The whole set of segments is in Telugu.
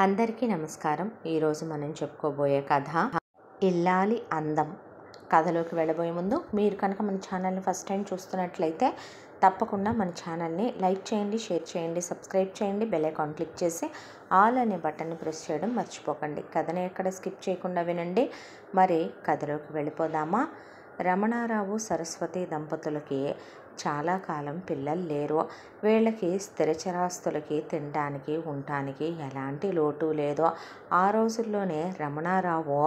అందరికీ నమస్కారం. ఈరోజు మనం చెప్పుకోబోయే కథ ఇల్లాలి అందం. కథలోకి వెళ్ళబోయే ముందు మీరు కనుక మన ఛానల్ని ఫస్ట్ టైం చూస్తున్నట్లయితే తప్పకుండా మన ఛానల్ని లైక్ చేయండి, షేర్ చేయండి, సబ్స్క్రైబ్ చేయండి, బెల్ ఐకాన్ క్లిక్ చేసి ఆల్ అనే బటన్ని ప్రెస్ చేయడం మర్చిపోకండి. కథని ఎక్కడ స్కిప్ చేయకుండా వినండి. మరి కథలోకి వెళ్ళిపోదామా? రమణారావు సరస్వతి దంపతులకి చాలా కాలం పిల్లలు లేరు. వీళ్ళకి స్థిరచరాస్తులకి తినడానికి ఉండటానికి ఎలాంటి లోటు లేదో. ఆ రోజుల్లోనే రమణారావు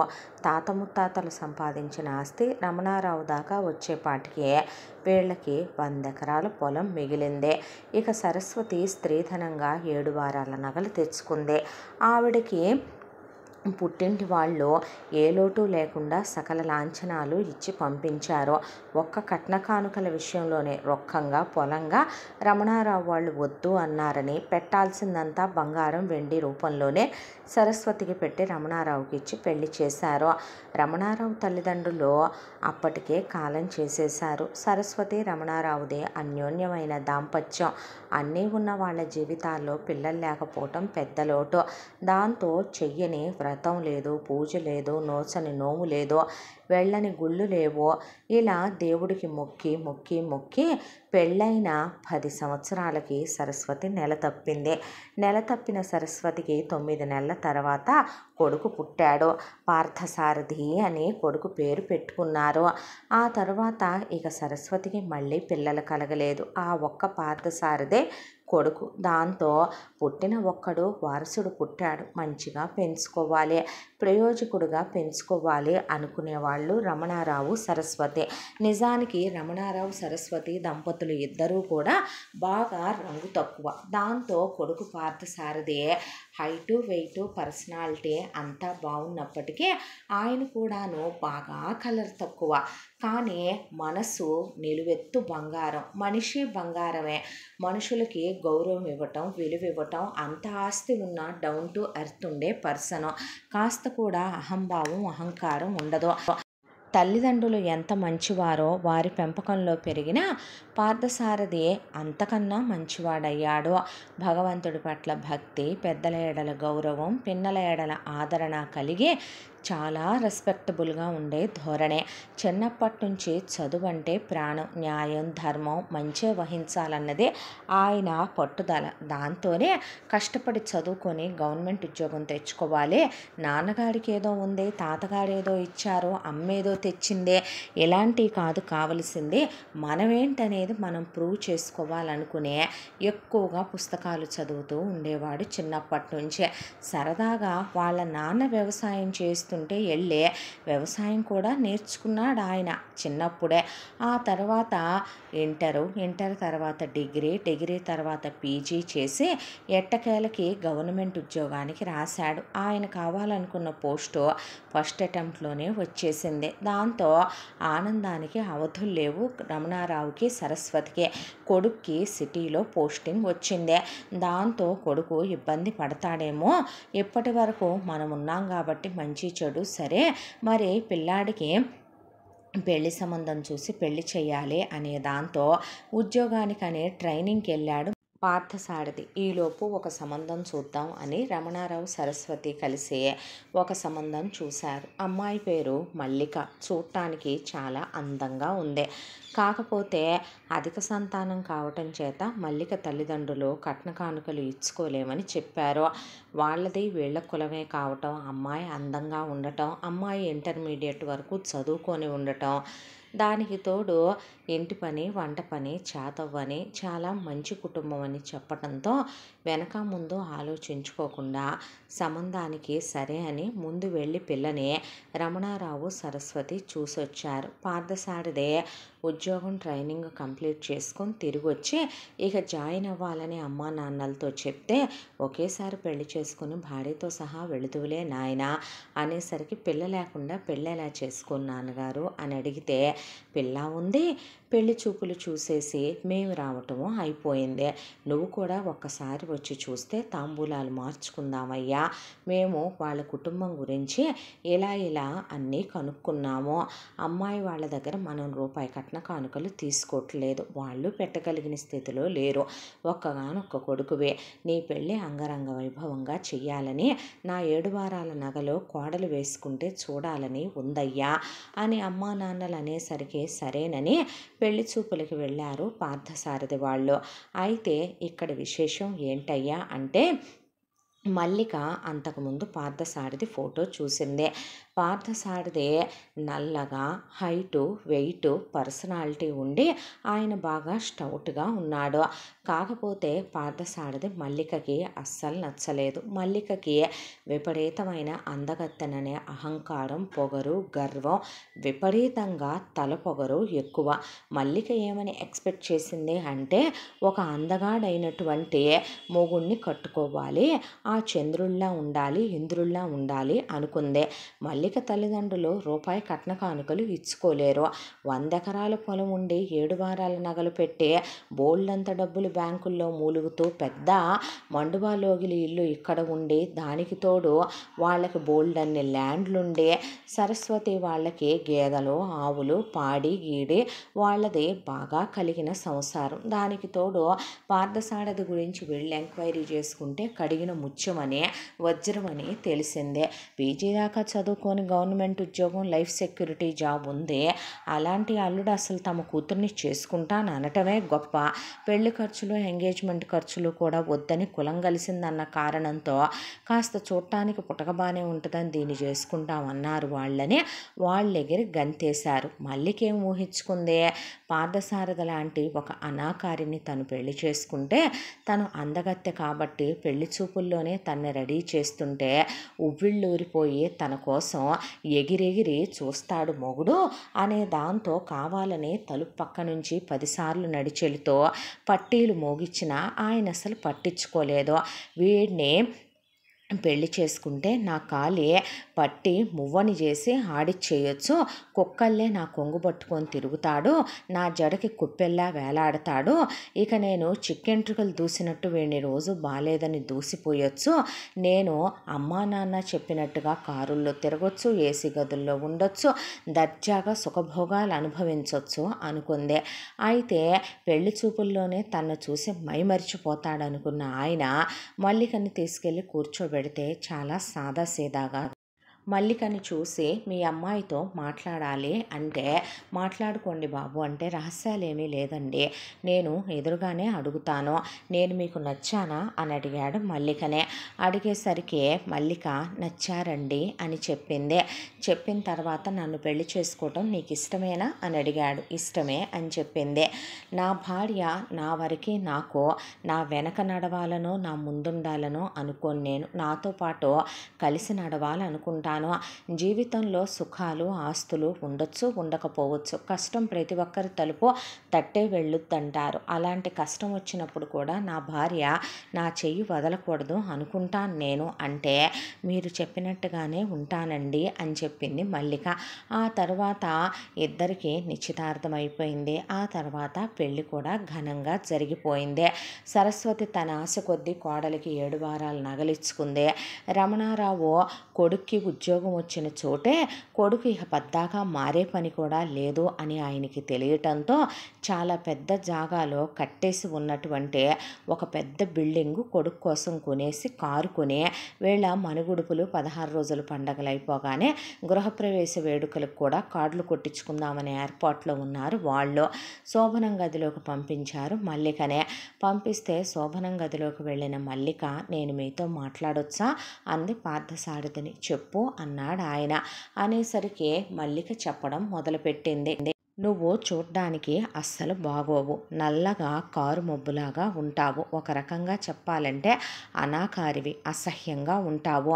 తాత ముత్తాతలు సంపాదించిన ఆస్తి రమణారావు దాకా వచ్చేపాటికి వీళ్ళకి 100 ఎకరాల పొలం మిగిలిందే. ఇక సరస్వతి స్త్రీధనంగా 7 వారాల నగలు తెచ్చుకుంది. ఆవిడకి పుట్టింటి వాళ్ళు ఏ లోటు లేకుండా సకల లాంఛనాలు ఇచ్చి పంపించారు. ఒక్క కట్న కానుకల విషయంలోనే రొక్కంగా పొలంగా రమణారావు వాళ్ళు వద్దు అన్నారని పెట్టాల్సిందంతా బంగారం వెండి రూపంలోనే సరస్వతికి పెట్టి రమణారావుకి ఇచ్చి పెళ్లి చేశారు. రమణారావు తల్లిదండ్రులు అప్పటికే కాలం చేసేశారు. సరస్వతి రమణారావుదే అన్యోన్యమైన దాంపత్యం. అన్నీ ఉన్న వాళ్ళ జీవితాల్లో పిల్లలు లేకపోవటం పెద్ద లోటు. దాంతో చెయ్యని వ్రతం లేదు, పూజ లేదు, నోచని నోము లేదు, వెళ్ళని గుళ్ళు లేవు. ఇలా దేవుడికి మొక్కి మొక్కి మొక్కి పెళ్ళైన 10 సంవత్సరాలకి సరస్వతి నెల తప్పింది. నెల తప్పిన సరస్వతికి 9 నెలల తర్వాత కొడుకు పుట్టాడు. పార్థసారథి అని కొడుకు పేరు పెట్టుకున్నారు. ఆ తర్వాత ఇక సరస్వతికి మళ్ళీ పిల్లలు కలగలేదు. ఆ ఒక్క పార్థసారథే కొడుకు. దాంతో పుట్టిన ఒక్కడు వారసుడు పుట్టాడు, మంచిగా పెంచుకోవాలి, ప్రయోజకుడుగా పెంచుకోవాలి అనుకునేవాళ్ళు రమణారావు సరస్వతి. నిజానికి రమణారావు సరస్వతి దంపతులు ఇద్దరూ కూడా బాగా రంగు తక్కువ. దాంతో కొడుకు పార్థసారథి హైటు, వెయిటు, పర్సనాలిటీ అంతా బాగున్నప్పటికీ ఆయన కూడాను బాగా కలర్ తక్కువ. కానీ మనసు నిలువెత్తు బంగారం. మనిషి బంగారమే. మనుషులకి గౌరవం ఇవ్వటం, విలువ ఇవ్వటం, అంత ఆస్తి ఉన్న డౌన్ టు ఎర్త్ ఉండే పర్సన్. కాస్త కూడా అహంభావం, అహంకారం ఉండదు. తల్లిదండ్రులు ఎంత మంచివారో వారి పెంపకంలో పెరిగిన పార్థసారథి అంతకన్నా మంచివాడయ్యాడు. భగవంతుడి పట్ల భక్తి, పెద్దల ఎడల గౌరవం, పిన్నల ఎడల ఆదరణ కలిగి చాలా రెస్పెక్టబుల్గా ఉండే ధోరణే. చిన్నప్పటి నుంచి చదువు అంటే ప్రాణం. న్యాయం, ధర్మం, మంచే వహించాలన్నదే ఆయన పట్టుదల. దాంతోనే కష్టపడి చదువుకొని గవర్నమెంట్ ఉద్యోగం తెచ్చుకోవాలి. నాన్నగారికి ఏదో ఉంది, తాతగారు ఏదో ఇచ్చారో, అమ్మేదో తెచ్చిందే, ఇలాంటివి కాదు కావలసింది. మనమేంటనేది మనం ప్రూవ్ చేసుకోవాలనుకునే ఎక్కువగా పుస్తకాలు చదువుతూ ఉండేవాడు చిన్నప్పటి నుంచే. సరదాగా వాళ్ళ నాన్న వ్యవసాయం చేస్తుంటే వెళ్ళి వ్యవసాయం కూడా నేర్చుకున్నాడు ఆయన చిన్నప్పుడే. ఆ తర్వాత ఇంటర్ తర్వాత డిగ్రీ తర్వాత పీజీ చేసి ఎట్టకేలకి గవర్నమెంట్ ఉద్యోగానికి రాశాడు. ఆయన కావాలనుకున్న పోస్టు ఫస్ట్ అటెంప్ట్లోనే వచ్చేసింది. దాంతో ఆనందానికి అవధులు లేవు రమణారావుకి, సరస్వతికి. కొడుక్కి సిటీలో పోస్టింగ్ వచ్చింది. దాంతో కొడుకు ఇబ్బంది పడతాడేమో, ఇప్పటి వరకు మనం ఉన్నాం కాబట్టి మంచి చెడు సరే, మరి పిల్లాడికి పెళ్లి సంబంధం చూసి పెళ్లి చేయాలి అనే దాంతో ఉద్యోగానికనే ట్రైనింగ్కి వెళ్ళాడు పార్థసారథి. ఈలోపు ఒక సంబంధం చూద్దాం అని రమణారావు సరస్వతి కలిసి ఒక సంబంధం చూశారు. అమ్మాయి పేరు మల్లిక. చూడటానికి చాలా అందంగా ఉంది. కాకపోతే అధిక సంతానం కావటం చేత మల్లిక తల్లిదండ్రులు కట్న కానుకలు ఇచ్చుకోలేమని చెప్పారు. వాళ్ళది వీళ్ళ కులమే కావటం, అమ్మాయి అందంగా ఉండటం, అమ్మాయి ఇంటర్మీడియట్ వరకు చదువుకొని ఉండటం, దానికి తోడు ఇంటి పని, వంట పని చేతవ్వని, చాలా మంచి కుటుంబం అని చెప్పడంతో వెనక ముందు ఆలోచించుకోకుండా సంబంధానికి సరే అని ముందు వెళ్ళి పిల్లని రమణారావు సరస్వతి చూసొచ్చారు. పార్థసారథి ఉద్యోగం ట్రైనింగ్ కంప్లీట్ చేసుకొని తిరిగి వచ్చి ఇక జాయిన్ అవ్వాలని అమ్మా నాన్నలతో చెప్తే ఒకేసారి పెళ్లి చేసుకుని భార్యతో సహా వెళుతువులే నాయన అనేసరికి పిల్ల లేకుండా పెళ్ళి ఎలా చేసుకుని నాన్నగారు అని అడిగితే పిల్ల ఉంది, పెళ్లి చూపులు చూసేసి మేము రావటము అయిపోయింది. నువ్వు కూడా ఒక్కసారి వచ్చి చూస్తే తాంబూలాలు మార్చుకుందామయ్యా. మేము వాళ్ళ కుటుంబం గురించి ఇలా అన్నీ కనుక్కున్నాము. అమ్మాయి వాళ్ళ దగ్గర మనం రూపాయి కట్న కానుకలు తీసుకోవట్లేదు. వాళ్ళు పెట్టగలిగిన స్థితిలో లేరు. ఒక్కగానొక్క కొడుకువే. నీ పెళ్ళి అంగరంగ వైభవంగా చెయ్యాలని, నా 7 వారాల నగలో కోడలు వేసుకుంటే చూడాలని ఉందయ్యా అని అమ్మా నాన్నలు అనేసరికి సరేనని పెళ్లి చూపులకి వెళ్ళారు పార్థసారథి వాళ్ళు. అయితే ఇక్కడ విశేషం ఏంటయ్యా అంటే, మల్లిక అంతకుముందు పార్థసారథి ఫోటో చూసిందే. పార్థసారథి నల్లగా, హైటు, వెయిట్, పర్సనాలిటీ ఉండి ఆయన బాగా స్టౌట్గా ఉన్నాడు. కాకపోతే పార్థసారథి మల్లికకి అస్సలు నచ్చలేదు. మల్లికకి విపరీతమైన అందగత్తెననే అహంకారం, పొగరు, గర్వం, విపరీతంగా తల పొగరు ఎక్కువ. మల్లిక ఏమని ఎక్స్పెక్ట్ చేసింది అంటే, ఒక అందగాడైనటువంటి మొగుణ్ణి కట్టుకోవాలి, ఆ చంద్రుల్లా ఉండాలి, ఇంద్రుల్లా ఉండాలి అనుకుందే. మల్లిక తల్లిదండ్రులు రూపాయి కట్న కానుకలు ఇచ్చుకోలేరు. 100 ఎకరాల పొలం ఉండి 7 వారాల నగలు పెట్టి బోల్డంత డబ్బులు బ్యాంకుల్లో మూలుగుతూ పెద్ద మండువాలోగిలి ఇల్లు ఇక్కడ ఉండి, దానికి తోడు వాళ్ళకి బోల్డన్ని ల్యాండ్లుండి, సరస్వతి వాళ్ళకి గేదెలు, ఆవులు, పాడి గీడి వాళ్ళది బాగా కలిగిన సంసారం. దానికి తోడు పార్థసారథి గురించి వెళ్ళి ఎంక్వైరీ చేసుకుంటే కడిగిన ముత్యమని, వజ్రమని తెలిసిందే. పీజీ దాకా చదువుకొని గవర్నమెంట్ ఉద్యోగం, లైఫ్ సెక్యూరిటీ జాబ్ ఉంది. అలాంటి అల్లుడు అసలు తమ కూతుర్ని చేసుకుంటాను అనటమే గొప్ప. పెళ్లి ఖర్చులు, ఎంగేజ్మెంట్ ఖర్చులు కూడా వద్దని కులం కలిసిందన్న కారణంతో కాస్త చూడటానికి పుటకబానే ఉంటుందని దీన్ని చేసుకుంటామన్నారు వాళ్ళని వాళ్ళెగిరి గంతేశారు. మల్లికేం ఊహించుకుంది, పార్థసారథి లాంటి ఒక అనాకారిని తను పెళ్లి చేసుకుంటే తను అందగత్తె కాబట్టి పెళ్లి చూపుల్లోనే తన్ని రెడీ చేస్తుంటే ఉవ్విళ్ళూరిపోయి తన కోసం ఎగిరెగిరి చూస్తాడు మొగుడు అనే దాంతో కావాలని తలుపు పక్క నుంచి 10 సార్లు నడిచెలుతో పట్టీలు మోగిచ్చినా ఆయన అసలు పట్టించుకోలేదు. వీడిని పెళ్లి చేసుకుంటే నా కాలి పట్టి మువ్వని చేసి ఆడిచ్చేయొచ్చు, కుక్కల్లే నా కొంగు పట్టుకొని తిరుగుతాడు, నా జడకి కుప్పెల్లా వేలాడతాడు, ఇక నేను చిక్కెంట్రుకలు దూసినట్టు వీడిని రోజు బాలేదని దూసిపోయొచ్చు, నేను అమ్మా నాన్న చెప్పినట్టుగా కారుల్లో తిరగొచ్చు, ఏసీ గదుల్లో ఉండొచ్చు, దర్జాగా సుఖభోగాలు అనుభవించవచ్చు అనుకుందే. అయితే పెళ్లి చూపుల్లోనే తను చూసి మైమరిచిపోతాడనుకున్న ఆయన మల్లికని తీసుకెళ్ళి కూర్చోబెడితే చాలా సాదాసీదాగా మల్లికని చూసి మీ అమ్మాయితో మాట్లాడాలి అంటే, మాట్లాడుకోండి బాబు అంటే, రహస్యాలేమీ లేదండి, నేను ఎదురుగానే అడుగుతాను, నేను మీకు నచ్చానా అని అడిగాడు మల్లికనే. అడిగేసరికి మల్లిక నచ్చారండి అని చెప్పింది. చెప్పిన తర్వాత నన్ను పెళ్లి చేసుకోవటం నీకు ఇష్టమేనా అని అడిగాడు. ఇష్టమే అని చెప్పింది. నా భార్య నా వరకు నాకు నా వెనక నడవాలనో నా ముందుండాలనో అనుకోను, నేను నాతో పాటు కలిసి నడవాలనుకుంటాను. జీవితంలో సుఖాలు, ఆస్తులు ఉండొచ్చు, ఉండకపోవచ్చు, కష్టం ప్రతి ఒక్కరి తలుపు తట్టే వెళ్ళొద్దంటారు. అలాంటి కష్టం వచ్చినప్పుడు కూడా నా భార్య నా చెయ్యి వదలకూడదు అనుకుంటాను నేను అంటే, మీరు చెప్పినట్టుగానే ఉంటానండి అని చెప్పింది మల్లిక. ఆ తర్వాత ఇద్దరికి నిశ్చితార్థం అయిపోయింది. ఆ తర్వాత పెళ్లి కూడా ఘనంగా జరిగిపోయింది. సరస్వతి తన ఆశ కొద్దీ కోడలికి 7 వారాల నగలిచ్చుకుంది. రమణారావు కొడుక్కి ఉద్యోగం వచ్చిన చోటే కొడుకు ఇక పద్దాకా మారే పని కూడా లేదు అని ఆయనకి తెలియటంతో చాలా పెద్ద జాగాలో కట్టేసి ఉన్నటువంటి ఒక పెద్ద బిల్డింగు కొడుకు కోసం కొనేసి కారు కొని వీళ్ళ మనుగుడుపులు 16 రోజుల పండగలు అయిపోగానే గృహప్రవేశ వేడుకలకు కూడా కార్డులు కొట్టించుకుందామనే ఏర్పాట్లో ఉన్నారు వాళ్ళు. శోభనం గదిలోకి పంపించారు మల్లికనే. పంపిస్తే శోభనం గదిలోకి వెళ్ళిన మల్లిక, నేను మీతో మాట్లాడొచ్చా అంది పార్థసారథిని. చెప్పు అన్నాడు ఆయన. అనేసరికి మల్లిక చెప్పడం మొదలుపెట్టింది. నువ్వు చూడ్డానికి అస్సలు బాగోవు, నల్లగా కారు మబ్బులాగా ఉంటావు, ఒక రకంగా చెప్పాలంటే అనాకారివి, అసహ్యంగా ఉంటావు,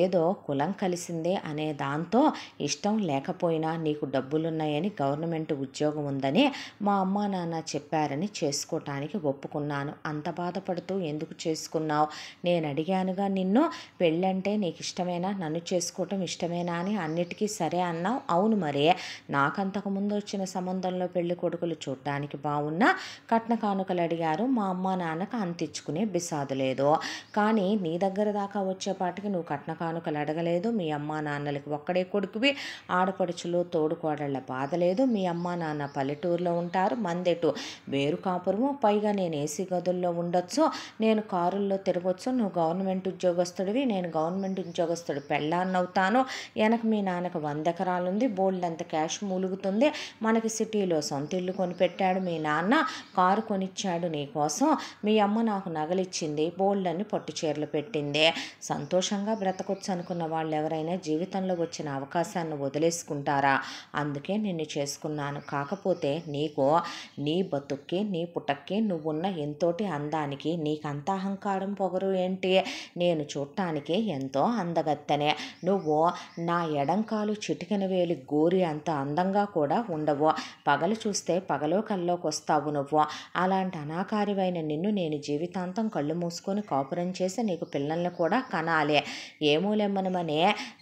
ఏదో కులం కలిసిందే అనే దాంతో ఇష్టం లేకపోయినా నీకు డబ్బులున్నాయని, గవర్నమెంట్ ఉద్యోగం ఉందని మా అమ్మా నాన్న చెప్పారని చేసుకోవటానికి ఒప్పుకున్నాను. అంత బాధపడుతూ ఎందుకు చేసుకున్నావు? నేను అడిగానుగా నిన్ను, పెళ్ళంటే నీకు ఇష్టమేనా, నన్ను చేసుకోవటం ఇష్టమేనా అని, అన్నిటికీ సరే అన్నావు. అవును, మరే నాకంతకుముందు వచ్చిన వచ్చిన సంబంధంలో పెళ్లి కొడుకులు చూడటానికి బాగున్నా కట్న కానుకలు అడిగారు. మా అమ్మ నాన్నకు అంతిచ్చుకునే బిసాదు లేదు. కానీ నీ దగ్గర దాకా వచ్చేపాటికి నువ్వు కట్న కానుకలు అడగలేదు. మీ అమ్మ నాన్నలకి ఒక్కడే కొడుకువి, ఆడపడుచులు తోడుకోడళ్ళ బాధ లేదు. మీ అమ్మ నాన్న పల్లెటూరులో ఉంటారు, మందెటు వేరు కాపురము. పైగా నేను ఏసీ గదుల్లో ఉండొచ్చు, నేను కారుల్లో తిరగొచ్చు. నువ్వు గవర్నమెంట్ ఉద్యోగస్తుడివి, నేను గవర్నమెంట్ ఉద్యోగస్తుడు పెళ్ళాన్నవుతాను. వెనక మీ నాన్నకు 100 ఎకరాలుంది, బోల్డంత క్యాష్ మూలుగుతుంది. మనకి సిటీలో సొంత ఇల్లు కొనిపెట్టాడు మీ నాన్న, కారు కొనిచ్చాడు నీ కోసం. మీ అమ్మ నాకు నగలిచ్చింది, బోల్డన్ని పట్టు చీరలు పెట్టింది. సంతోషంగా బ్రతకొచ్చు అనుకున్న వాళ్ళు ఎవరైనా జీవితంలో వచ్చిన అవకాశాన్ని వదిలేసుకుంటారా? అందుకే నిన్ను చేసుకున్నాను. కాకపోతే నీకు నీ బతుక్కి నీ పుటక్కి నువ్వున్న ఎంతోటి అందానికి నీకంత అహంకారం పొగరు ఏంటి? నేను చూడటానికి ఎంతో అందగత్తెనే. నువ్వు నా ఎడంకాలు చిటికెన వేలి గోరి అంత అందంగా కూడా ఉండవు. పగలు చూస్తే పగలో కల్లోకి వస్తావు నువ్వు. అలాంటి అనాకారివైన నిన్ను నేను జీవితాంతం కళ్ళు మూసుకొని కాపురం చేసి నీకు పిల్లల్ని కూడా కనాలి. ఏమోలెమ్మనమనే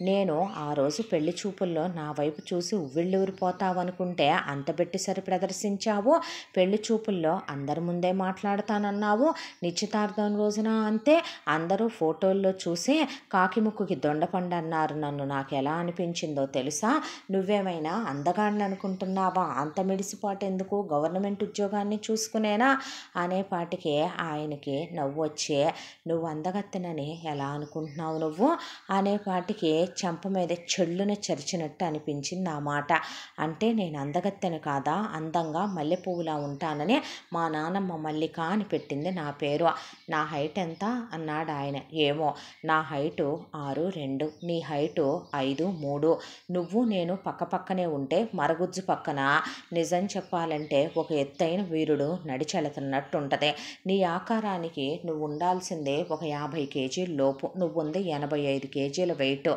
నేను ఆ రోజు పెళ్లి చూపుల్లో నా వైపు చూసి ఉవ్విళ్ళూరిపోతావనుకుంటే అంత పెట్టి సరి ప్రదర్శించావు. పెళ్లి చూపుల్లో అందరి ముందే మాట్లాడతానన్నావు. నిశ్చితార్థం రోజున అంతే, అందరూ ఫోటోల్లో చూసి కాకిముక్కుకి దొండపండు అన్నారు నన్ను. నాకు ఎలా అనిపించిందో తెలుసా? నువ్వేమైనా అందగాడిని అనుకుంటున్నావా? అంత మిడిసిపాటు ఎందుకు? గవర్నమెంట్ ఉద్యోగాన్ని చూసుకునేనా అనేపాటికి ఆయనకి నవ్వు వచ్చే, నువ్వు అందగత్తెనని ఎలా అనుకుంటున్నావు నువ్వు అనేపాటికి చెంప మీద చెల్లున చరిచినట్టు అనిపించింది ఆ మాట. అంటే నేను అందగత్తెను కాదా? అందంగా మల్లెపువ్వులా ఉంటానని మా నాన్నమ్మ మల్లిక అని పెట్టింది నా పేరు. నా హైట్ ఎంత అన్నాడు ఆయన. ఏమో, నా హైటు 6'2", నీ హైటు 5'3". నువ్వు నేను పక్కపక్కనే ఉంటే మరగుజ్జు పక్కన నిజం చెప్పాలంటే ఒక ఎత్తైన వీరుడు నడిచెళుతున్నట్టు ఉంటుంది. నీ ఆకారానికి నువ్వు ఉండాల్సిందే ఒక 50 కేజీల లోపు. నువ్వు ఉంది 85 కేజీల వెయిట్.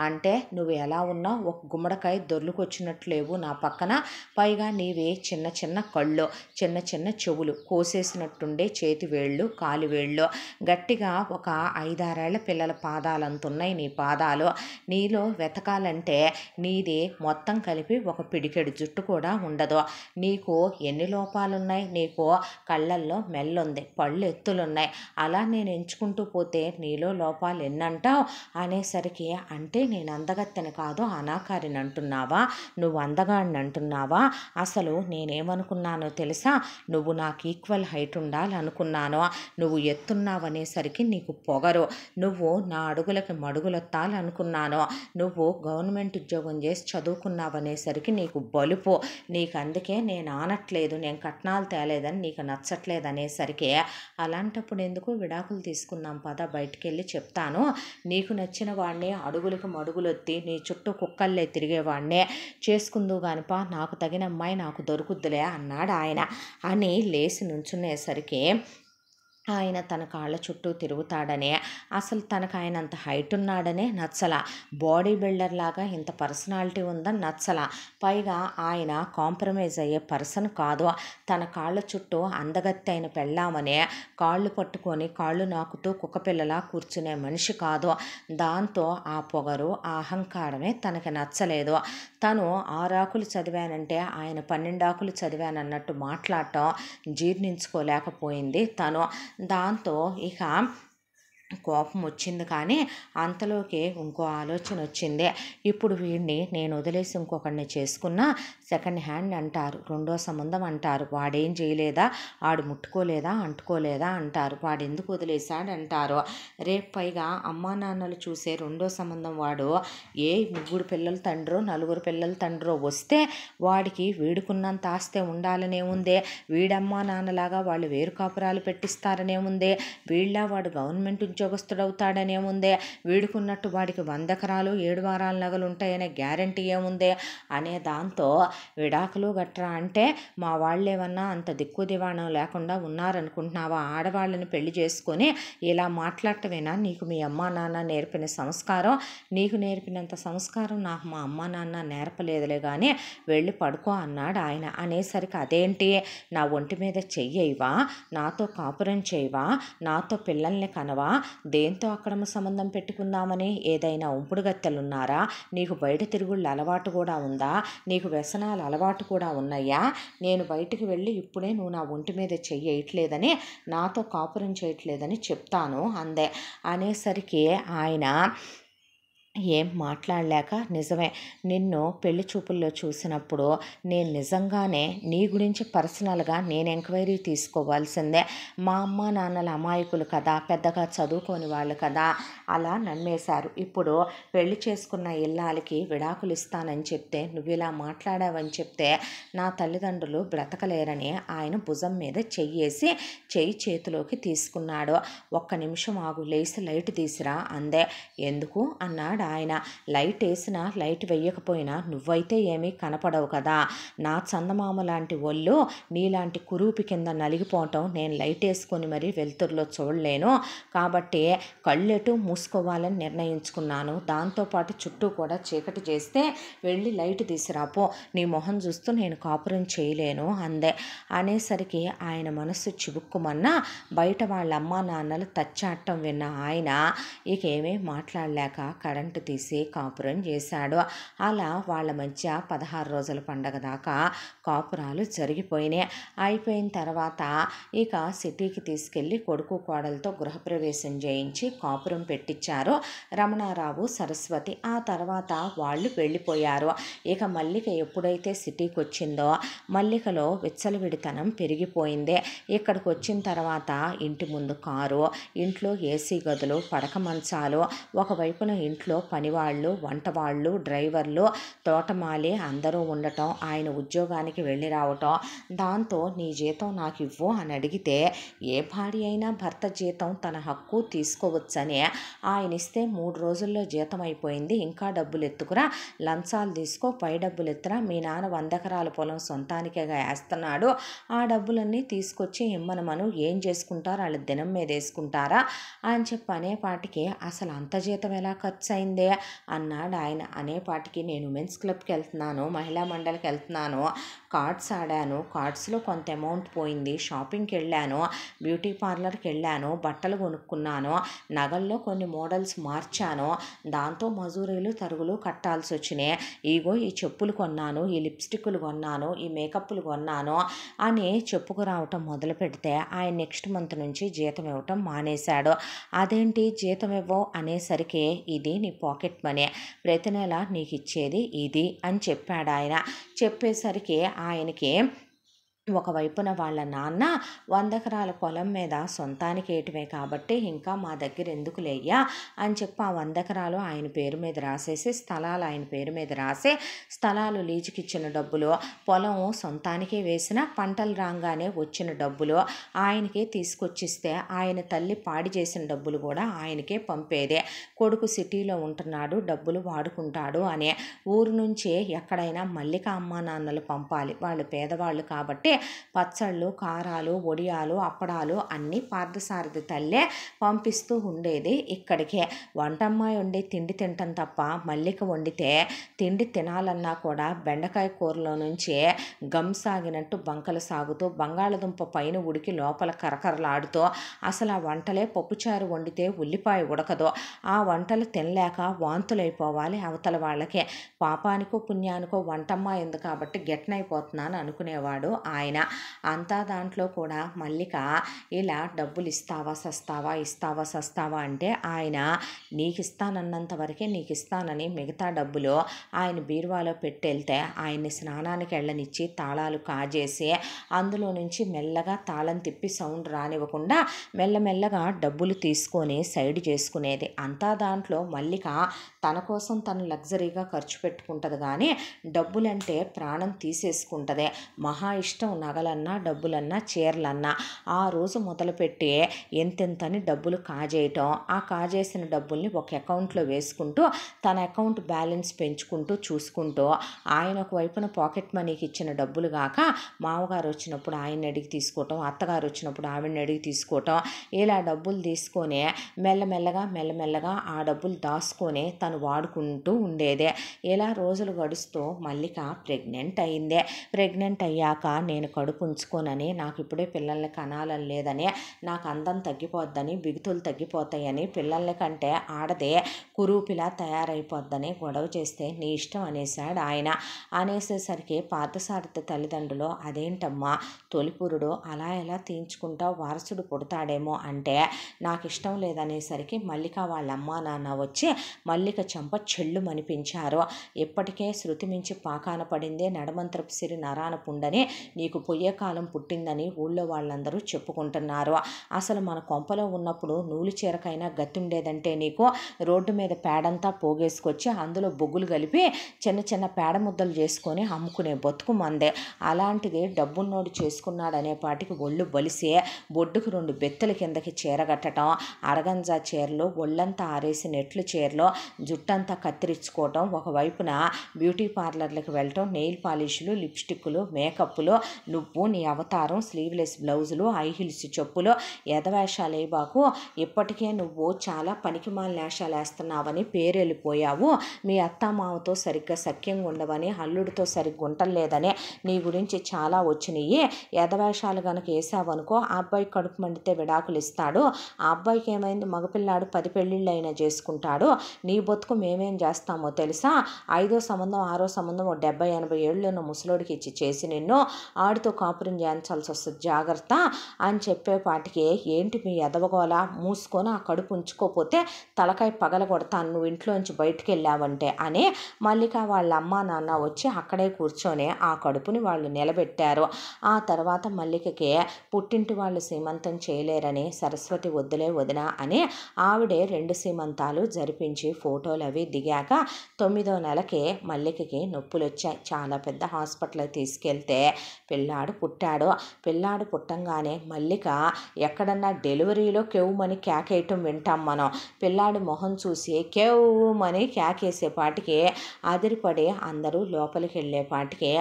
అంటే నువ్వు ఎలా ఉన్నావు? ఒక గుమ్మడికాయ దొర్లుకొచ్చినట్లేవు నా పక్కన. పైగా నీవి చిన్న చిన్న కళ్ళు, చిన్న చిన్న చెవులు, కోసేసినట్టుండే చేతి వేళ్ళు, కాలి వేళ్ళు, గట్టిగా ఒక 5-6 ఏళ్ల పిల్లల పాదాలంతున్నాయి నీ పాదాలు. నీలో వెతకాలంటే నీది మొత్తం కలిపి ఒక పిడికెడు జుట్టు కూడా ఉండదు. నీకు ఎన్ని లోపాలున్నాయి? నీకు కళ్ళల్లో మెల్లుంది, పళ్ళు ఎత్తులున్నాయి. అలా నేను ఎంచుకుంటూ పోతే నీలో లోపాలు ఎన్నంటావు అనేసరికి, అంటే నేను అందగత్తెని కాదు అనాకారిని అంటున్నావా? నువ్వు అందగాడిని అంటున్నావా? అసలు నేనేమనుకున్నానో తెలుసా? నువ్వు నాకు ఈక్వల్ హైట్ ఉండాలనుకున్నాను. నువ్వు ఎత్తున్నావనేసరికి నీకు పొగరు. నువ్వు నా అడుగులకి మడుగులొత్తాలనుకున్నాను. నువ్వు గవర్నమెంట్ ఉద్యోగం చేసి చదువుకున్నావనేసరికి నీకు బలుపు. నీకు అందుకే నేను ఆనట్లేదు, నేను కట్నాలు తేలేదని నీకు నచ్చట్లేదు అనేసరికి, అలాంటప్పుడు ఎందుకు విడాకులు తీసుకుందాం పద, బయటికి వెళ్ళి చెప్తాను. నీకు నచ్చిన వాడిని అడుగులకు మడుగులొత్తి నీ చుట్టూ కుక్కల్లే తిరిగేవాడినే చేసుకుందువు కానిపా, నాకు తగిన అమ్మాయి నాకు దొరుకుద్దులే అన్నాడు ఆయన. అని లేచి నుంచునేసరికి ఆయన తన కాళ్ళ చుట్టూ తిరుగుతాడనే, అసలు తనకు ఆయన అంత హైట్ ఉన్నాడనే నచ్చల. బాడీ బిల్డర్ లాగా ఇంత పర్సనాలిటీ ఉందని నచ్చల. పైగా ఆయన కాంప్రమైజ్ అయ్యే పర్సన్ కాదు. తన కాళ్ళ చుట్టూ అందగత్తె అయిన పెళ్ళామనే కాళ్ళు పట్టుకొని కాళ్ళు నాకుతూ కుక్కపిల్లలా కూర్చునే మనిషి కాదు. దాంతో ఆ పొగరు, ఆ అహంకారమే తనకి నచ్చలేదు. తను 6 ఆకులు చదివానంటే ఆయన 12 ఆకులు చదివానన్నట్టు మాట్లాడటం జీర్ణించుకోలేకపోయింది తను. దాంతో ఇక కోపం వచ్చింది. కానీ అంతలోకి ఇంకో ఆలోచన వచ్చింది. ఇప్పుడు వీడిని నేను వదిలేసి ఇంకొకరిని చేసుకున్నా సెకండ్ హ్యాండ్ అంటారు, రెండో సంబంధం అంటారు. వాడేం చేయలేదా, వాడు ముట్టుకోలేదా, అంటుకోలేదా అంటారు. వాడు ఎందుకు వదిలేశాడు అంటారు. రేపు పైగా అమ్మా నాన్నలు చూసే రెండో సంబంధం వాడు 3 పిల్లల తండ్రో 4 పిల్లల తండ్రో వస్తే వాడికి వీడుకున్నంత ఆస్తే ఉండాలనే ఉందే. వీడమ్మా నాన్నలాగా వాళ్ళు వేరు కాపురాలు పెట్టిస్తారనే ఉందే. వీళ్ళ వాడు గవర్నమెంట్ ఉద్యోగస్తుడవుతాడనే ఉందే. వీడుకున్నట్టు వాడికి 100 ఎకరాలు 7 వారాల నగలు ఉంటాయనే గ్యారంటీ ఏముందే అనే దాంతో విడాకులు గట్రా అంటే మా వాళ్ళేమన్నా అంత దిక్కు దివాణం లేకుండా ఉన్నారనుకుంటున్నావా? ఆడవాళ్ళని పెళ్లి చేసుకొని ఇలా మాట్లాడటమేనా నీకు మీ అమ్మా నాన్న నేర్పిన సంస్కారం? నీకు నేర్పినంత సంస్కారం నాకు మా అమ్మా నాన్న నేర్పలేదులే కానీ వెళ్ళి పడుకో అన్నాడు ఆయన. అనేసరికి అదేంటి, నా ఒంటి మీద చెయ్యవా, నాతో కాపురం చేయవా, నాతో పిల్లల్ని కనవా, దేంతో అక్రమ సంబంధం పెట్టుకుందామని? ఏదైనా ఉంపుడు గత్తెలున్నారా? నీకు బయట తిరుగుళ్ళు అలవాటు కూడా ఉందా? నీకు వ్యసనాలు అలవాటు కూడా ఉన్నాయా? నేను బయటికి వెళ్ళి ఇప్పుడే నువ్వు నా ఒంటి మీద చెయ్యట్లేదని, నాతో కాపురం చేయట్లేదని చెప్తాను అందే. అనేసరికి ఆయన ఏం మాట్లాడలేక, నిజమే, నిన్ను పెళ్లి చూపుల్లో చూసినప్పుడు నేను నిజంగానే నీ గురించి పర్సనల్గా నేను ఎంక్వైరీ తీసుకోవాల్సిందే. మా అమ్మ నాన్నల అమాయకులు కదా, పెద్దగా చదువుకోని వాళ్ళు కదా, అలా నమ్మేశారు. ఇప్పుడు పెళ్లి చేసుకున్న ఇల్లాలకి విడాకులు ఇస్తానని చెప్తే నువ్వు ఇలా మాట్లాడావని చెప్తే నా తల్లిదండ్రులు బ్రతకలేరని ఆయన భుజం మీద చెయ్యేసి చెయ్యి చేతిలోకి తీసుకున్నాడు. ఒక్క నిమిషం ఆగు, లేసి లైట్ తీసిరా అందే. ఎందుకు అన్నాడు ఆయన. లైట్ వేసినా లైట్ వేయకపోయినా నువ్వైతే ఏమీ కనపడవు కదా, నా చందమామ లాంటి ఒళ్ళు నీలాంటి కురూపి కింద నలిగిపోవటం నేను లైట్ వేసుకొని మరీ వెలుతురులో చూడలేను. కాబట్టి కళ్ళెటు మూసుకోవాలని నిర్ణయించుకున్నాను. దాంతోపాటు చుట్టూ కూడా చీకటి చేస్తే వెళ్ళి లైట్ తీసిరాపో, నీ మొహం చూస్తూ నేను కాపురం చేయలేను అందే. అనేసరికి ఆయన మనస్సు చివుక్కుమన్నా బయట వాళ్ళ అమ్మా నాన్నలు తచ్చాటం విన్న ఆయన ఇకేమీ మాట్లాడలేక కరెంటు తీసి కాపురం చేశాడు. అలా వాళ్ళ మధ్య 16 రోజుల పండగ దాకా కాపురాలు జరిగిపోయినాయి. అయిపోయిన తర్వాత ఇక సిటీకి తీసుకెళ్ళి కొడుకు కోడలతో గృహప్రవేశం చేయించి కాపురం పెట్టించారు రమణారావు, సరస్వతి. ఆ తర్వాత వాళ్ళు వెళ్ళిపోయారు. ఇక మల్లిక ఎప్పుడైతే సిటీకి వచ్చిందో మల్లికలో విచ్చలవిడితనం పెరిగిపోయింది. ఇక్కడికి వచ్చిన తర్వాత ఇంటి ముందు కారు, ఇంట్లో ఏసీ గదులు, పడక మంచాలు, ఒకవైపున ఇంట్లో పనివాళ్ళు, వంటవాళ్ళు, డ్రైవర్లు, తోటమాలి అందరూ ఉండటం, ఆయన ఉద్యోగానికి వెళ్ళి రావటం. దాంతో నీ జీతం నాకు ఇవ్వు అని అడిగితే ఏ భార్య అయినా భర్త జీతం తన హక్కు తీసుకోవచ్చని ఆయన ఇస్తే 3 రోజుల్లో జీతం అయిపోయింది, ఇంకా డబ్బులు ఎత్తుకురా, లంచాలు తీసుకో, పై డబ్బులు ఎత్తురా, మీ నాన్న 100 ఎకరాల పొలం సొంతానికేగా వేస్తున్నాడు, ఆ డబ్బులన్నీ తీసుకొచ్చి ఇమ్మనమను, ఏం చేసుకుంటారు వాళ్ళ దినం మీద వేసుకుంటారా అని చెప్పి అనేపాటికి అసలు అంత జీతం ఎలా ఖర్చు అయిందే అన్నాడు ఆయన. అనేపాటికి నేను ఉమెన్స్ క్లబ్కి వెళ్తున్నాను, మహిళా మండలికి వెళ్తున్నాను, కార్డ్స్ ఆడాను, కార్డ్స్లో కొంత అమౌంట్ పోయింది, షాపింగ్కి వెళ్ళాను, బ్యూటీ పార్లర్కి వెళ్ళాను, బట్టలు కొనుక్కున్నాను, నగల్లో కొన్ని మోడల్స్ మార్చాను, దాంతో మజూరీలు తరుగులు కట్టాల్సి వచ్చినాయి, ఇగో ఈ చెప్పులు కొన్నాను, ఈ లిప్స్టిక్లు కొన్నాను, ఈ మేకప్లు కొన్నాను అని చెప్పుకురావటం మొదలు పెడితే ఆయన నెక్స్ట్ మంత్ నుంచి జీతం ఇవ్వటం మానేశాడు. అదేంటి జీతం ఇవ్వవు అనేసరికి ఇది నీ పాకెట్ మనీ, ప్రతి నెల నీకు ఇచ్చేది ఇది అని చెప్పాడు ఆయన. చెప్పేసరికి ఆయనకి ఒకవైపున వాళ్ళ నాన్న 100 ఎకరాల పొలం మీద సొంతానికి ఏయటమే కాబట్టి ఇంకా మా దగ్గర ఎందుకు లేయ్యా అని చెప్పి ఆ 100 ఎకరాలు ఆయన పేరు మీద రాసేసి స్థలాలు ఆయన పేరు మీద రాసి, స్థలాలు లీజుకి ఇచ్చిన డబ్బులు, పొలం సొంతానికే వేసిన పంటలు రాగానే వచ్చిన డబ్బులు ఆయనకే తీసుకొచ్చిస్తే ఆయన తల్లి పాడి చేసిన డబ్బులు కూడా ఆయనకే పంపేదే. కొడుకు సిటీలో ఉంటున్నాడు, డబ్బులు వాడుకుంటాడు అనే ఊరు నుంచి ఎక్కడైనా మల్లిక అమ్మా నాన్నలు పంపాలి, వాళ్ళు పేదవాళ్ళు కాబట్టి పచ్చళ్ళు, కారాలు, వడియాలు, అప్పడాలు అన్నీ పార్థసారథి తల్లే పంపిస్తూ ఉండేది ఇక్కడికే. వంటమ్మాయి వండి తిండి తింటాం తప్ప మల్లిక వండితే తిండి తినాలన్నా కూడా బెండకాయ కూరలో నుంచి గమ్ సాగినట్టు బంకలు సాగుతూ, బంగాళదుంప పైన ఉడికి లోపల కరకరలాడుతూ, అసలు ఆ వంటలే పప్పుచారు వండితే ఉల్లిపాయ ఉడకదు, ఆ వంటలు తినలేక వాంతులైపోవాలి అవతల వాళ్ళకే. పాపానికో పుణ్యానికో వంటమ్మాయి ఉంది కాబట్టి గెట్నైపోతున్నాను అనుకునేవాడు ఆయన. అంతా దాంట్లో కూడా మల్లిక ఇలా డబ్బులు ఇస్తావా సస్తావా, ఇస్తావా సస్తావా అంటే ఆయన నీకు ఇస్తానన్నంత వరకే నీకు ఇస్తానని మిగతా డబ్బులు ఆయన బీరువాలో పెట్టెళ్తే ఆయన్ని స్నానానికి వెళ్ళనిచ్చి తాళాలు కాజేసి అందులో నుంచి మెల్లగా తాళం తిప్పి సౌండ్ రానివ్వకుండా మెల్లమెల్లగా డబ్బులు తీసుకొని సైడ్ చేసుకునేది. అంతా దాంట్లో మల్లిక తన కోసం తను లగ్జరీగా ఖర్చు పెట్టుకుంటుంది కానీ డబ్బులంటే ప్రాణం తీసేసుకుంటుంది. మహా ఇష్టం నగలన్నా, డబ్బులన్నా, చీరలన్నా. ఆ రోజు మొదలుపెట్టి ఎంతెంతని డబ్బులు కాజేయటం, ఆ కాజేసిన డబ్బుల్ని ఒక అకౌంట్లో వేసుకుంటూ తన అకౌంట్ బ్యాలెన్స్ పెంచుకుంటూ చూసుకుంటూ ఆయన ఒకవైపున పాకెట్ మనీకి ఇచ్చిన డబ్బులు కాక మామగారు వచ్చినప్పుడు ఆయన్ని అడిగి తీసుకోవటం, అత్తగారు వచ్చినప్పుడు ఆవిడని అడిగి తీసుకోవటం, ఇలా డబ్బులు తీసుకొని మెల్లమెల్లగా ఆ డబ్బులు దాచుకొని తను వాడుకుంటూ ఉండేదే. ఇలా రోజులు గడుస్తూ మల్లిక ప్రెగ్నెంట్ అయిందే. ప్రెగ్నెంట్ అయ్యాక నేను నేను కడుపు ఉంచుకోనని, నాకు ఇప్పుడే పిల్లల్ని కనాలని లేదని, నాకు అందం తగ్గిపోద్దని, బిగుతులు తగ్గిపోతాయని, పిల్లల కంటే ఆడదే కురూపిలా తయారైపోద్దని గొడవ చేస్తే నీ ఇష్టం అనేసాడు ఆయన. అనేసేసరికి పార్థసారథి తల్లిదండ్రులు అదేంటమ్మా తొలిపురుడు అలా ఎలా తీయించుకుంటావు, వారసుడు పుడతాడేమో అంటే నాకు ఇష్టం లేదనేసరికి మల్లిక వాళ్ళ అమ్మా నాన్న వచ్చి మల్లిక చెంప చెళ్ళు మనిపించారు. ఇప్పటికే శృతి మించి పాకాన పడింది, నడమంత్రపు సిరి నరాన పుండని, నీకు పొయ్యే కాలం పుట్టిందని ఊళ్ళో వాళ్ళందరూ చెప్పుకుంటున్నారు. అసలు మన కొంపలో ఉన్నప్పుడు నూలు చీరకైనా గత్తుండేదంటే నీకు రోడ్డు మీద పేడంతా పోగేసుకొచ్చి అందులో బొగ్గులు కలిపి చిన్న చిన్న పేడ ముద్దలు చేసుకొని అమ్ముకునే బతుకు మందే. అలాంటిది డబ్బున్నోడు చేసుకున్నాడనే పాటికి ఒళ్ళు బలిసి బొడ్డుకు 2 బెత్తల కిందకి చీరగట్టడం, అరగంజా చీరలు, ఒళ్ళంతా ఆరేసి నెట్లు చీరలు, జుట్టంతా కత్తిరించుకోవటం, ఒకవైపున బ్యూటీ పార్లర్లకు వెళ్ళటం, నెయిల్ పాలిష్లు, లిప్స్టిక్లు, మేకప్లు, నువ్వు నీ అవతారం, స్లీవ్లెస్ బ్లౌజులు, హై హీల్స్ చెప్పులు, ఎదవేషాలు వేయబాకు. ఇప్పటికే నువ్వు చాలా పనికిమాల వేషాలు వేస్తున్నావని పేరెళ్ళిపోయావు. మీ అత్తామామతో సరిగ్గా సఖ్యంగా ఉండవని, అల్లుడితో సరిగ్గా ఉండలేదని నీ గురించి చాలా వచ్చినాయి. ఎదవేషాలు కనుక వేసావనుకో ఆ అబ్బాయి కడుపు మండితే విడాకులు ఇస్తాడు. ఆ అబ్బాయికి ఏమైంది, మగపిల్లాడు 10 పెళ్ళిళ్ళు అయినా చేసుకుంటాడు. నీ బతుకు మేమేం చేస్తామో తెలుసా? 5వ సంబంధం 6వ సంబంధం 70-80 ఏళ్ళు ఉన్న ముసలోడికి ఇచ్చి చేసి నిన్ను ఆడితో కాపురం చేయించాల్సి వస్తుంది, జాగ్రత్త అని చెప్పేపాటికి ఏంటి మీ ఎదవగోల, మూసుకొని ఆ కడుపు ఉంచుకోపోతే తలకాయ పగల కొడతాను నువ్వు ఇంట్లోంచి బయటికి వెళ్ళావంటే అని మల్లిక వాళ్ళ అమ్మా నాన్న వచ్చి అక్కడే కూర్చొని ఆ కడుపుని వాళ్ళు నిలబెట్టారు. ఆ తర్వాత మల్లికకి పుట్టింటి వాళ్ళు సీమంతం చేయలేరని సరస్వతి వద్దులే వదిన అని ఆవిడే 2 సీమంతాలు జరిపించి ఫోటోలు అవి దిగాక 9వ నెలకి మల్లికకి నొప్పులు వచ్చాయి. చాలా పెద్ద హాస్పిటల్కి తీసుకెళ్తే పిల్లాడు పుట్టాడు. పిల్లాడు పుట్టంగానే మల్లిక ఎక్కడన్నా డెలివరీలో కెవ్వుమని కేకేయటం వింటాం మనం. పిల్లాడి మొహం చూసి కెవ్వుమని కేకేసేపాటికి అదిరిపడి అందరూ లోపలికి వెళ్ళేపాటికి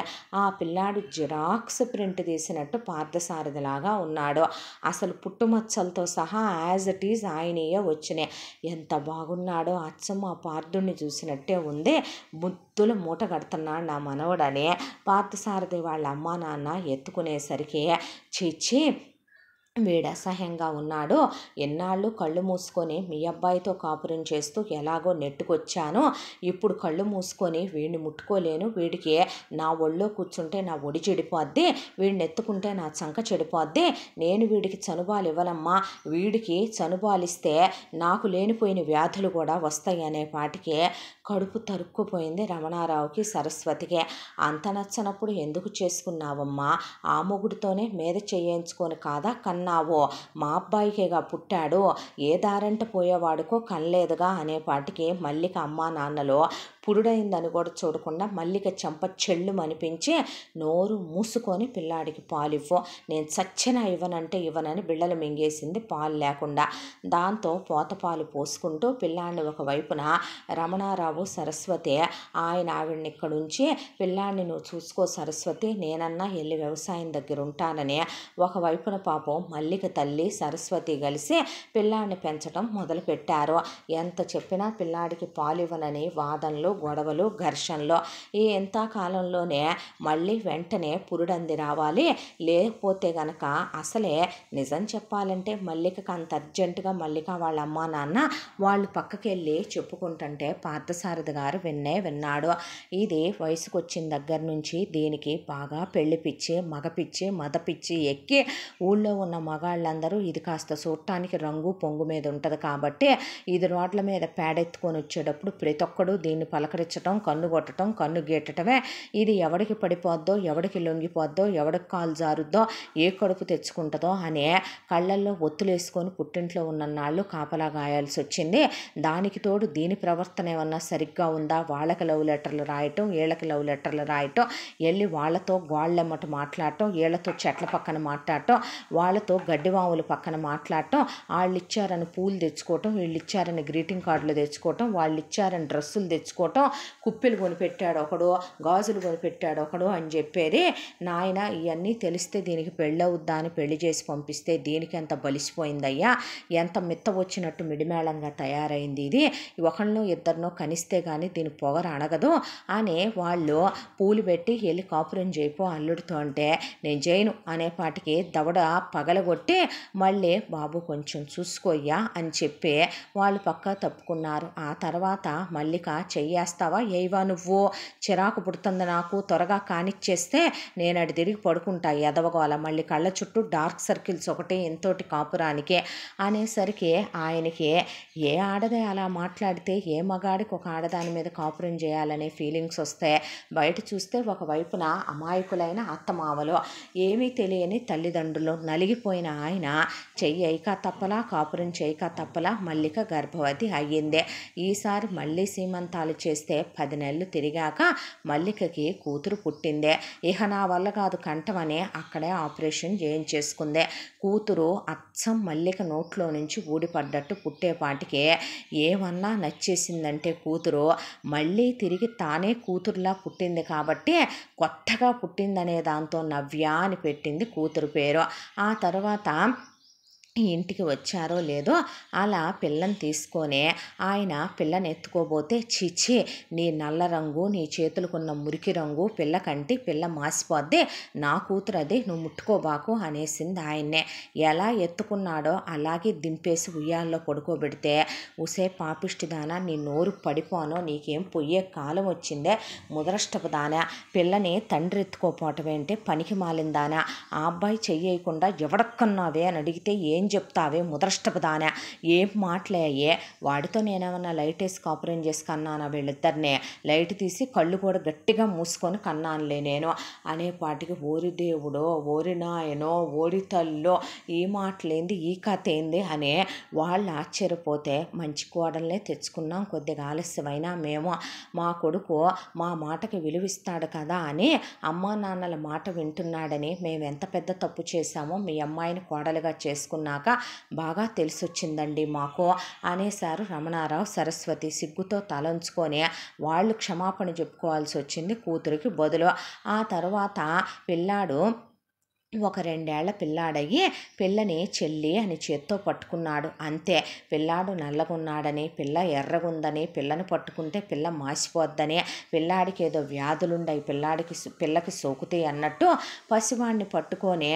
ఆ పిల్లాడు జిరాక్స్ ప్రింట్ తీసినట్టు పార్థసారథిలాగా ఉన్నాడు. అసలు పుట్టుమచ్చలతో సహా యాజ్ ఇట్ ఈజ్ ఆయనయే వచ్చినాయి. ఎంత బాగున్నాడో, అచ్చం ఆ పార్థుడిని చూసినట్టే ఉంది. బుద్ధులు మూట కడుతున్నాడు నా మనవడని పార్థసారథి వాళ్ళ అమ్మా నాన్న ఎత్తుకునేసరికి చీచి వీడు అసహ్యంగా ఉన్నాడు, ఎన్నాళ్ళు కళ్ళు మూసుకొని మీ అబ్బాయితో కాపురం చేస్తూ ఎలాగో నెట్టుకొచ్చాను, ఇప్పుడు కళ్ళు మూసుకొని వీడిని ముట్టుకోలేను, వీడికి నా ఒళ్ళో కూర్చుంటే నా ఒడి చెడిపోద్ది, వీడిని ఎత్తుకుంటే నా చంక చెడిపోద్ది, నేను వీడికి చనుబాలు ఇవ్వనమ్మా, వీడికి చనుబాలిస్తే నాకు లేనిపోయిన వ్యాధులు కూడా వస్తాయి అనే పాటికి కడుపు తరుక్కుపోయింది రమణారావుకి, సరస్వతికి. అంత నచ్చనప్పుడు ఎందుకు చేసుకున్నావమ్మా, ఆ మొగుడితోనే మీద చేయించుకొని కాదా కన్నావో, మా అబ్బాయికేగా పుట్టాడు, ఏ దారంట పోయేవాడుకో కనలేదుగా అనేపాటికి మల్లిక అమ్మా నాన్నలో పురుడైందని కూడా చూడకుండా మల్లిక చెంప చెళ్ళు అనిపించి నోరు మూసుకొని పిల్లాడికి పాలు ఇవ్వు, నేను చచ్చినా ఇవ్వనంటే ఇవ్వనని బిళ్ళలు మింగేసింది పాలు లేకుండా. దాంతో పోత పాలు పోసుకుంటూ పిల్లాడిని ఒకవైపున రమణారావు సరస్వతి ఆవిడని ఇక్కడ ఉంచి పిల్లాడిని నువ్వు చూసుకో సరస్వతి, నేనన్నా వెళ్ళి వ్యవసాయం దగ్గర ఉంటానని ఒకవైపున పాపం మల్లిక తల్లి సరస్వతి కలిసి పిల్లాడిని పెంచడం మొదలుపెట్టారు. ఎంత చెప్పినా పిల్లాడికి పాలు ఇవ్వనని వాదనలు, గొడవలు, ఘర్షణలో ఈ ఎంతకాలంలోనే మళ్ళీ వెంటనే పురుడంది రావాలి. లేకపోతే గనక అసలే నిజం చెప్పాలంటే మల్లికకు అంత అర్జెంటుగా మల్లిక వాళ్ళ అమ్మా నాన్న వాళ్ళు పక్కకి వెళ్ళి చెప్పుకుంటుంటే పార్థసారథి గారు విన్నాడు. ఇది వయసుకు వచ్చిన దగ్గర నుంచి దీనికి బాగా పెళ్లి పిచ్చి, మగ పిచ్చి, మద పిచ్చి ఎక్కి ఊళ్ళో ఉన్న మగాళ్ళందరూ ఇది కాస్త చూడటానికి రంగు పొంగు మీద ఉంటుంది కాబట్టి ఇది రోడ్ల మీద పేడెత్తుకొని వచ్చేటప్పుడు ప్రతి ఒక్కడు దీన్ని పలకరించటం, కన్ను కొట్టడం, కన్ను గీటటమే. ఇది ఎవడికి పడిపోద్దో, ఎవడికి లొంగిపోద్దో, ఎవడికి కాలు జారుద్దో, ఏ కడుపు తెచ్చుకుంటుందో అనే కళ్ళల్లో ఒత్తులేసుకొని పుట్టింట్లో ఉన్నన్నాళ్ళు కాపలా గాయాల్సి వచ్చింది. దానికి తోడు దీని ప్రవర్తన ఏమన్నా సరిగ్గా ఉందా, వాళ్ళకి లవ్ లెటర్లు రాయటం, వీళ్ళకి లవ్ లెటర్లు రాయటం, వెళ్ళి వాళ్ళతో గోళ్ళెమ్మట మాట్లాడటం, వీళ్ళతో చెట్ల పక్కన మాట్లాడటం, వాళ్ళతో గడ్డివాముల పక్కన మాట్లాడటం, వాళ్ళు ఇచ్చారని పూలు తెచ్చుకోవటం, వీళ్ళు ఇచ్చారని గ్రీటింగ్ కార్డులు తెచ్చుకోవటం, వాళ్ళు ఇచ్చారని డ్రెస్సులు తెచ్చుకోవటం, చేసుకోవటం, కుప్పిలు కొనిపెట్టాడు ఒకడు, గాజులు కొనిపెట్టాడు ఒకడు అని చెప్పేది. నాయన ఇవన్నీ తెలిస్తే దీనికి పెళ్ళవుద్దా అని పెళ్లి చేసి పంపిస్తే దీనికి ఎంత బలిసిపోయిందయ్యా, ఎంత మిత్త వచ్చినట్టు మిడిమేళంగా తయారైంది, ఇది ఒకళ్ళనో ఇద్దరినో కనిస్తే కానీ దీని పొగరు అణగదు అని వాళ్ళు పూలు పెట్టి వెళ్ళి కాపురం చేయిపో అల్లుడితో అంటే నేను చేయను అనేపాటికి దవడ పగలగొట్టి మళ్ళీ బాబు కొంచెం చూసుకోయ్యా అని చెప్పి వాళ్ళు పక్క తప్పుకున్నారు. ఆ తర్వాత మల్లిక చెయ్యేస్తావా ఏవా నువ్వు, చిరాకు పుడుతుంది నాకు, త్వరగా కానిచ్చేస్తే నేను అటు తిరిగి పడుకుంటా ఎదవగోల, మళ్ళీ కళ్ళ చుట్టూ డార్క్ సర్కిల్స్ ఒకటి ఎంతోటి కాపురానికి అనేసరికి ఆయనకి ఏ ఆడదే అలా మాట్లాడితే ఏ మగాడికి ఒక ఆడదాని మీద కాపురం చేయాలనే ఫీలింగ్స్ వస్తే బయట చూస్తే ఒకవైపున అమాయకులైన అత్తమామలు, ఏమీ తెలియని తల్లిదండ్రులు, నలిగిపోయిన ఆయన చెయ్యక తప్పలా కాపురం చేయక తప్పలా మల్లిక గర్భవతి అయ్యిందే. ఈసారి మళ్ళీ సీమంతాలు చేస్తే 10 నెలలు తిరిగాక మల్లికకి కూతురు పుట్టిందే. ఇక నా వల్ల కాదు కంఠమని అక్కడే ఆపరేషన్ చేయించేసుకుందే. కూతురు అచ్చం మల్లిక నోట్లో నుంచి ఊడిపడ్డట్టు పుట్టేపాటికే ఏమన్నా నచ్చేసిందంటే కూతురు మళ్ళీ తిరిగి తానే కూతురులా పుట్టింది కాబట్టి కొత్తగా పుట్టిందనే దాంతో నవ్య అని పెట్టింది కూతురు పేరు. ఆ తర్వాత ఇంటికి వచ్చారో లేదో అలా పిల్లని తీసుకొని ఆయన పిల్లని ఎత్తుకోబోతే చీచి నీ నల్ల రంగు, నీ చేతులకున్న మురికి రంగు పిల్లకంటి, పిల్ల మాసిపోద్ది, నా కూతురు అది, నువ్వు ముట్టుకోబాకు అనేసింది ఆయన్నే. ఎలా ఎత్తుకున్నాడో అలాగే దింపేసి ఉయ్యాల్లో పడుకోబెడితే ఉసే పాపిష్టిదానా నీ నోరు పడిపోనో, నీకేం పొయ్యే కాలం వచ్చిందే ముదరష్టపు దానా, పిల్లని తండ్రి ఎత్తుకోపోవటమేంటే పనికి మాలిందానా, ఆ అబ్బాయి చెయ్యకుండా ఎవడక్కన్నావే అని అడిగితే ఏం చెప్తావే ముదరష్టపదానా, ఏం మాట్లాయే, వాడితో నేనేమన్నా లైట్ వేసి కాపురం చేసి కన్నానా, వీళ్ళిద్దరినే లైట్ తీసి కళ్ళు కూడా గట్టిగా మూసుకొని కన్నానులే నేను అనేపాటికి ఓరి దేవుడో, ఓరి నాయనో, ఓరి తల్లో, ఈ మాటలేంది, ఈ కథ ఏంది అని వాళ్ళు ఆశ్చర్యపోతే మంచి కోడల్నే తెచ్చుకున్నాం, కొద్దిగా ఆలస్యమైనా మేము మా కొడుకు మా మాటకి విలువిస్తాడు కదా అని అమ్మా నాన్నల మాట వింటున్నాడని మేము ఎంత పెద్ద తప్పు చేశామో మీ అమ్మాయిని కోడలుగా చేసుకున్నాక బాగా తెలిసొచ్చిందండి మాకు అనేసారు రమణారావు. సరస్వతి సిగ్గుతో తలంచుకొని వాళ్ళు క్షమాపణ చెప్పుకోవాల్సి వచ్చింది కూతురికి బదులు. ఆ తర్వాత పిల్లాడు ఒక 2 ఏళ్ల పిల్లాడయ్యి పిల్లని చెల్లి అని చేత్తో పట్టుకున్నాడు అంతే. పిల్లాడు నల్లగున్నాడని, పిల్ల ఎర్రగుందని, పిల్లని పట్టుకుంటే పిల్ల మాసిపోద్దని, పిల్లాడికి ఏదో వ్యాధులుండయి పిల్లకి సోకుతాయి అన్నట్టు పసివాడిని పట్టుకొని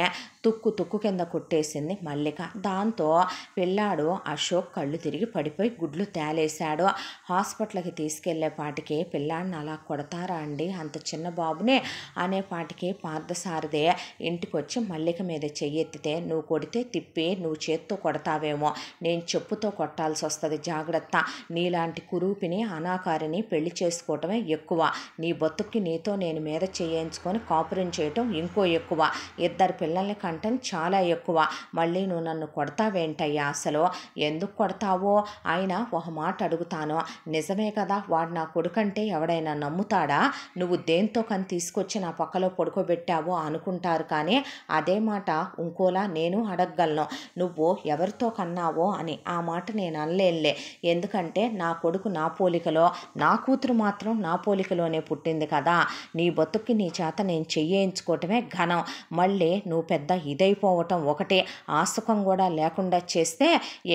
తుక్కు కింద కొట్టేసింది మల్లిక. దాంతో పిల్లాడు అశోక్ కళ్ళు తిరిగి పడిపోయి గుడ్లు తేలేశాడు. హాస్పిటల్కి తీసుకెళ్లేపాటికి పిల్లాడిని అలా కొడతారా అండి అంత చిన్న బాబునే అనేపాటికి పార్థసారథి ఇంటికి వచ్చి మల్లిక మీద చెయ్యెత్తితే నువ్వు కొడితే తిప్పి నువ్వు చేత్తో కొడతావేమో, నేను చెప్పుతో కొట్టాల్సి వస్తుంది, జాగ్రత్త, నీలాంటి కురూపిని అనాకారిని పెళ్లి చేసుకోవటమే ఎక్కువ, నీ బతుక్కి నీతో నేను మీద చేయించుకొని కాపురం చేయటం ఇంకో ఎక్కువ, 2 పిల్లల్ని కంటం చాలా ఎక్కువ, మళ్ళీ నువ్వు నన్ను కొడతావేంటయ్యా, అసలు ఎందుకు కొడతావో, అయినా ఒక మాట అడుగుతాను, నిజమే కదా వాడు నా కొడుకంటే ఎవడైనా నమ్ముతాడా, నువ్వు దేంతో కని తీసుకొచ్చి నా పక్కలో పడుకోబెట్టావో అనుకుంటారు, కానీ అదే మాట ఇంకోలా నేను అడగగలను, నువ్వు ఎవరితో కన్నావో అని. ఆ మాట నేను అనలేనులే, ఎందుకంటే నా కొడుకు నా పోలికలో, నా కూతురు మాత్రం నా పోలికలోనే పుట్టింది కదా, నీ బతుక్కి నీ చేత నేను చెయ్యించుకోవటమే ఘనం, మళ్ళీ నువ్వు పెద్ద ఇదైపోవటం ఒకటే, ఆసుకం కూడా లేకుండా చేస్తే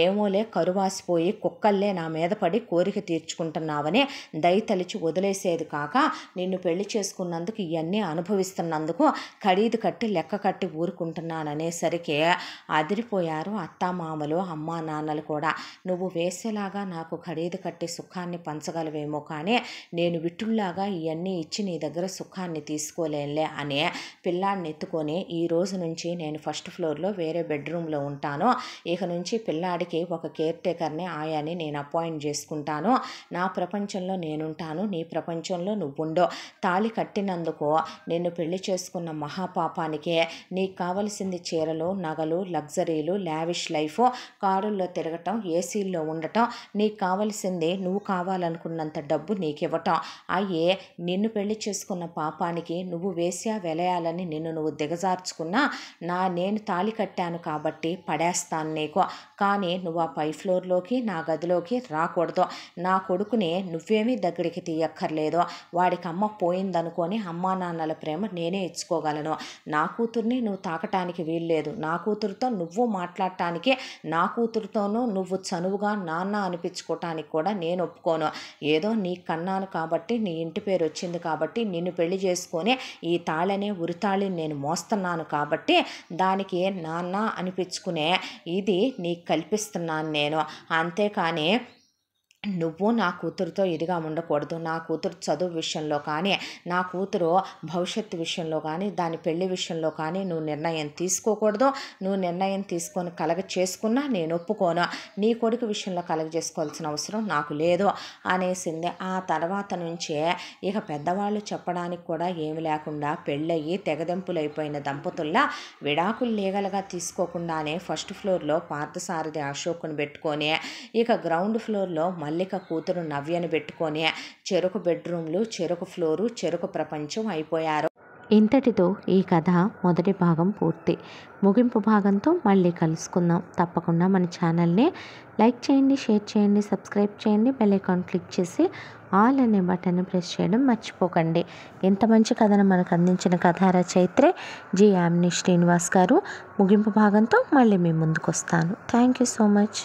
ఏమోలే కరువాసిపోయి కుక్కల్లే నా మీద పడి కోరిక తీర్చుకుంటున్నావని దయతలిచి వదిలేసేది కాక నిన్ను పెళ్లి చేసుకున్నందుకు ఇవన్నీ అనుభవిస్తున్నందుకు ఖరీదు కట్టి లెక్క కట్టి ఊరుకుంటున్నాననేసరికి అదిరిపోయారు అత్తామామలు అమ్మా నాన్నలు కూడా. నువ్వు వేసేలాగా నాకు ఖరీదు కట్టి సుఖాన్ని పంచగలవేమో, కానీ నేను విట్టుల్లాగా ఇవన్నీ ఇచ్చి నీ దగ్గర సుఖాన్ని తీసుకోలేనులే అని పిల్లాడిని ఎత్తుకొని ఈ రోజు నుంచి నేను ఫస్ట్ ఫ్లోర్లో వేరే బెడ్రూమ్లో ఉంటాను, ఇక నుంచి పిల్లాడికి ఒక కేర్ టేకర్ని ఆయాని నేను అపాయింట్ చేసుకుంటాను, నా ప్రపంచంలో నేనుంటాను, నీ ప్రపంచంలో నువ్వుండో, తాళి కట్టినందుకు నిన్ను పెళ్లి చేసుకున్న మహాపాపానికే నీకు కావలసింది చీరలు, నగలు, లగ్జరీలు, లావిష్ లైఫ్, కారుల్లో తిరగటం, ఏసీల్లో ఉండటం, నీకు కావలసింది నువ్వు కావాలనుకున్నంత డబ్బు నీకు ఇవ్వటం. అయ్యే నిన్ను పెళ్లి చేసుకున్న పాపానికి నువ్వు వేశ్యా వెలయాలని నిన్ను నువ్వు దిగజార్చుకున్నా నేను తాళి కట్టాను కాబట్టి పడేస్తాను నీకు. కానీ నువ్వు ఆ పై ఫ్లోర్లోకి నా గదిలోకి రాకూడదు. నా కొడుకుని నువ్వేమీ దగ్గరికి తీయక్కర్లేదు. వాడికి అమ్మ పోయిందనుకొని అమ్మా నాన్నల ప్రేమ నేనే ఇచ్చుకోగలను. నా కూతుర్ని నువ్వు తాకటానికి వీల్లేదు. నా కూతురుతో నువ్వు మాట్లాడటానికి, నా కూతురుతోనూ నువ్వు చనువుగా నాన్న అనిపించుకోవటానికి కూడా నేను ఒప్పుకోను. ఏదో నీ కన్నాను కాబట్టి, నీ ఇంటి పేరు వచ్చింది కాబట్టి నిన్ను పెళ్లి చేసుకొని ఈ తాళనే ఉరితాళిని నేను మోస్తున్నాను కాబట్టి దానికి నాన్న అనిపించుకునే ఇది నీకు కల్పిస్తున్నాను నేను. అంతేకాని నువ్వు నా కూతురుతో ఇదిగా ఉండకూడదు. నా కూతురు చదువు విషయంలో కానీ, నా కూతురు భవిష్యత్తు విషయంలో కానీ, దాని పెళ్లి విషయంలో కానీ నువ్వు నిర్ణయం తీసుకోకూడదు. నువ్వు నిర్ణయం తీసుకొని కలగ చేసుకున్నా నేను ఒప్పుకోను. నీ కొడుకు విషయంలో కలగ చేసుకోవాల్సిన అవసరం నాకు లేదు అనేసింది. ఆ తర్వాత నుంచే ఇక పెద్దవాళ్ళు చెప్పడానికి కూడా ఏమి లేకుండా పెళ్ళయ్యి తెగదెంపులైపోయిన దంపతుల్లా విడాకులు లీగల్గా తీసుకోకుండానే ఫస్ట్ ఫ్లోర్లో పార్థసారథి అశోక్ని పెట్టుకొని, ఇక గ్రౌండ్ ఫ్లోర్లో మల్లిక కూతురు నవ్యని పెట్టుకొని చెరుకు బెడ్రూమ్లు, చెరుకు ఫ్లోరు, చెరుకు ప్రపంచం అయిపోయారు. ఇంతటితో ఈ కథ మొదటి భాగం పూర్తి. ముగింపు భాగంతో మళ్ళీ కలుసుకుందాం. తప్పకుండా మన ఛానల్ని లైక్ చేయండి, షేర్ చేయండి, సబ్స్క్రైబ్ చేయండి, బెల్ ఐకాన్ క్లిక్ చేసి ఆల్ అనే బటన్ని ప్రెస్ చేయడం మర్చిపోకండి. ఇంత మంచి కథను మనకు అందించిన కథా రచయిత్రి జి యామిని శ్రీనివాస్ గారు. ముగింపు భాగంతో మళ్ళీ మీ ముందుకు వస్తాను. Thank you so much.